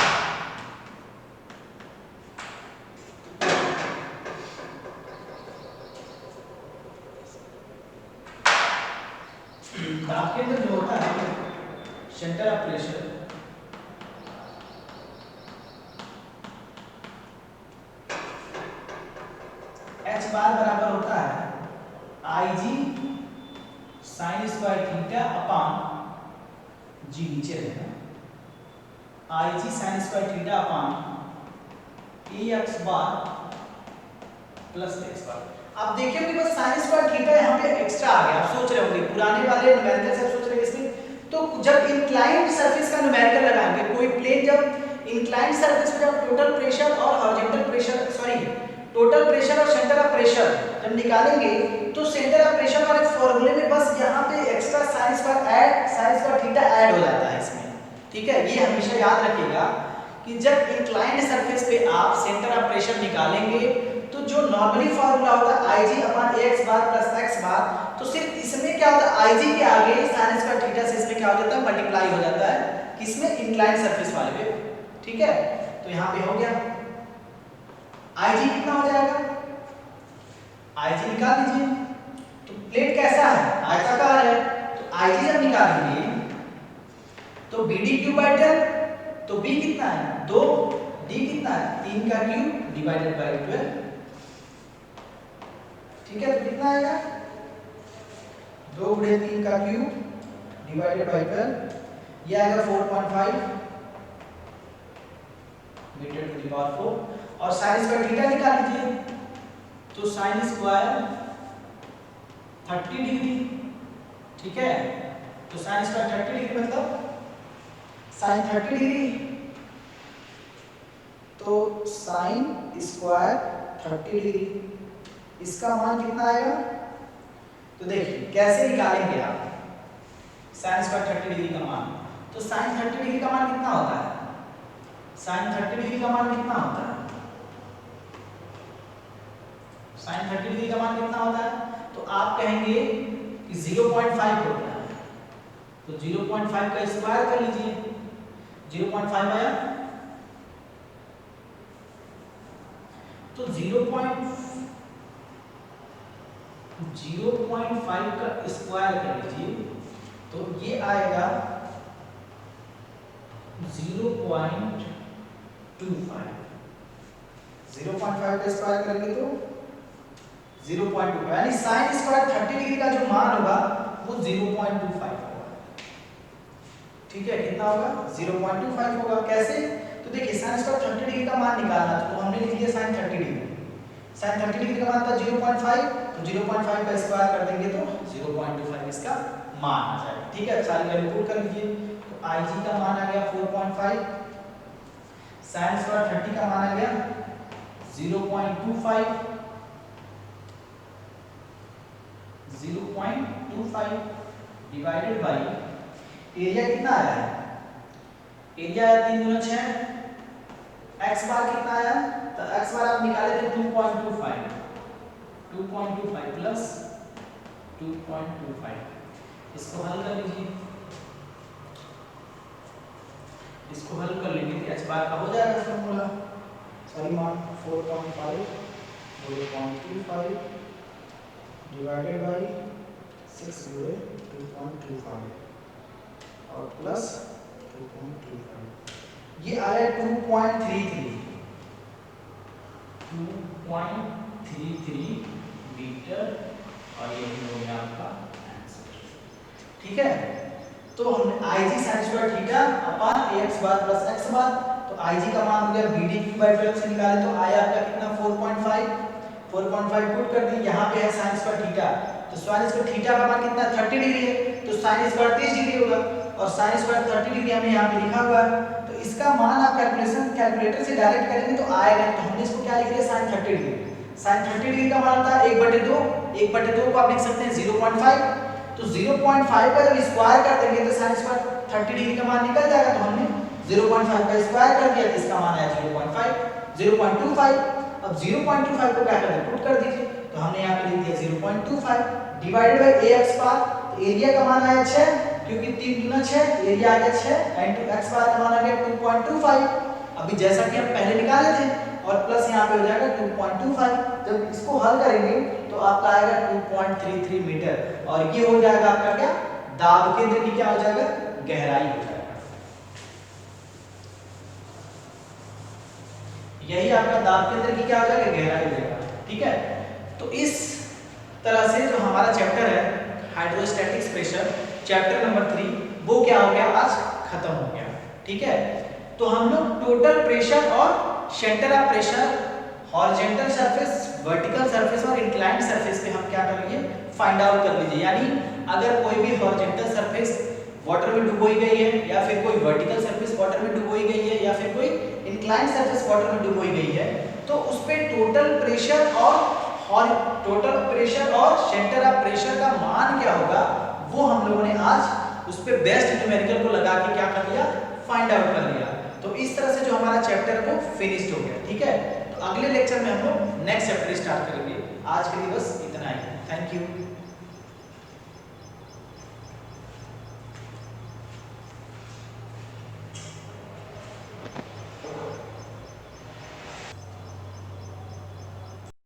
दाब केंद्र जो होता है सेंटर ऑफ प्रेशर h बार बराबर होता है Ig sin square theta upon g, नीचे रहेगा Ig sin square theta upon ax बार प्लस x बार। आप देखिए कि बस sin स्क्वायर थीटा यहाँ पे एक्स्ट्रा आ गया। आप सोच रहे होंगे पुराने वाले न्यूमेरिकल से सोच रहे हैं इसमें, तो जब इंक्लाइंड सरफेस का न्यूमेरिकल लगाएंगे, कोई प्लेन जब इंक्लाइंड सरफेस पे जब टोटल प्रेशर और हॉरिजॉन्टल प्रेशर टोटल प्रेशर और सेंटर ऑफ प्रेशर जब निकालेंगे तो सेंटर ऑफ प्रेशर वाले फॉर्मूले में बस यहाँ पे extra sin square theta add हो जाता है इसमें। ठीक है, ये हमेशा याद रखिएगा कि जब इंक्लाइंड सरफेस पे आप सेंटर ऑफ प्रेशर निकालेंगे तो जो नॉर्मली फॉर्मूला होता है Ig अपॉन ax बार प्लस x बार, तो सिर्फ इसमें क्या होता है Ig के आगे sin स्क्वायर थीटा से इसमें क्या हो जाता है मल्टीप्लाई हो जाता है, किसमें? इंक्लाइंड सरफेस वाले पे। ठीक है, तो यहाँ पे हो गया Ig कितना हो जाएगा? Ig निकाल लीजिए। तो प्लेट कैसा है? आयताकार है, तो Ig जब निकालेंगे तो BD क्यूब बाय 10, तो B कितना है 2, D कितना है 3 का क्यूब डिवाइडेड बाय 12। ठीक है, तो कितना आएगा 2 गुणे 3 का क्यूब डिवाइडेड बाय 12, ये आएगा 4.5 मीटर टू द पावर 4। और sin स्क्वायर थीटा निकाल लीजिए, तो sin स्क्वायर 30 डिग्री। ठीक है, तो sin स्क्वायर 30 डिग्री मतलब sin 30 डिग्री, तो sin स्क्वायर 30 डिग्री इसका मान कितना आएगा? तो तो देखिए कैसे निकालेंगे आप साइन स्क्वायर 30 डिग्री का मान। तो साइन 30 डिग्री का मान कितना होता है? साइन 30 डिग्री का मान कितना होता है? साइन 30 डिग्री का मान कितना होता है? तो आप कहेंगे कि 0.5 होता है, तो 0.5 का स्क्वायर कर लीजिए। 0.5 आया, तो 0.5 का स्क्वायर कर लीजिए, तो ये आएगा 0.25। 0.5 का स्क्वायर करेंगे तो 0.25, यानी साइन स्क्वायर 30 डिग्री का जो मान होगा वो 0.25 होगा। ठीक है, कितना होगा? 0.25 होगा। कैसे? तो देखिए साइन स्क्वायर 30 डिग्री का मान निकालना, तो हमने लिख दिया साइन 30 डिग्री। साइन 30 डिग्री का मान था 0.5, तो 0.5 का स्क्वायर कर देंगे तो 0.25 इसका मान आ जाएगा। ठीक है, सारी वैल्यू पुट कर लीजिए। तो IG का मान आ गया 4.5, साइन स्क्वायर 30 का मान आ गया 0.25 डिवाइडेड बाई एरिया कितना आया है? एरिया आया 3 गुना 6, x बार कितना आया? तो x बार आप निकाले थे 2.25 प्लस 2.25, इसको हल कर लीजिए। इसको हल कर लेंगे तो h बार का हो जाएगा फॉर्मूला, सॉरी मान 4.5 0.25 डिवाइडेड बाई 6 गुणे 2.25 और प्लस 2.25, ये आया 2.33 मीटर और ये हो गया आपका आंसर। ठीक है, तो हमने IG sin square theta upon ax बार प्लस x बार, तो IG का मान हो गया BD/12 से निकाले तो आया आपका कितना? 4.5 पुट कर दी। यहाँ पे है sin स्क्वायर थीटा, तो sin स्क्वायर थीटा का मान कितना? 30 डिग्री है, तो sin स्क्वायर 30 डिग्री होगा और sin स्क्वायर 30 डिग्री हमने यहाँ पे लिखा हुआ है। तो इसका मान आप कैलकुलेटर से डायरेक्ट करेंगे तो आएगा, तो हमने इसको क्या लिख दिया? sin 30 degree. sin 30 डिग्री का मान होता है 1/2, 1/2 को आप लिख सकते हैं 0.5, तो 0.5 का जब स्क्वायर कर देंगे तो sin स्क्वायर 30 डिग्री का मान निकल जाएगा, तो हमने 0.5 का स्क्वायर कर दिया तो इसका मान आया 0.25। अब 0.25 को क्या कर दें? पुट कर दीजिए, तो हमने यहाँ पे लिख दिया 0.25 डिवाइडेड बाय ax बार, तो एरिया का मान आया 6, क्योंकि 3 गुना 6, एरिया आ गया 6 इनटू x बार का मान आ गया 2.25, अभी जैसा कि हम पहले निकाले थे, और प्लस यहाँ पे हो जाएगा 2.25। जब इसको हल करेंगे तो आपका आएगा 2.33 मीटर और ये हो जाएगा आपका क्या? दाब केंद्र की क्या हो जाएगा? गहराई हो जाएगा। यही आपका दाब केंद्र की क्या हो जाएगा? गहराई हो जाएगा। ठीक है, तो इस तरह से जो हमारा चैप्टर है हाइड्रोस्टैटिक्स प्रेशर चैप्टर नंबर 3 वो क्या हो गया? आज खत्म हो गया। ठीक है, तो हम लोग टोटल प्रेशर और centre of pressure, horizontal surface, vertical surface और इंक्लाइंड सरफेस पे हम क्या करेंगे? फाइंड आउट कर लीजिए। यानी अगर कोई भी हॉरिजॉन्टल सरफेस वाटर में डुबोई गई है, या फिर कोई वर्टिकल सरफेस वाटर में डुबोई गई है, या फिर कोई इंक्लाइंड सरफेस वाटर में डुबोई गई है, तो उस पे टोटल प्रेशर और सेंटर ऑफ प्रेशर का मान क्या होगा वो हम लोगों ने आज उस पे बेस्ट न्यूमेरिकल को लगा के क्या कर लिया? फाइंड आउट कर लिया। तो इस तरह से जो हमारा चैप्टर है वो फिनिश्ड हो गया। ठीक है, तो अगले लेक्चर में हम लोग नेक्स्ट चैप्टर स्टार्ट करेंगे। आज के लिए बस इतना ही। Thank you.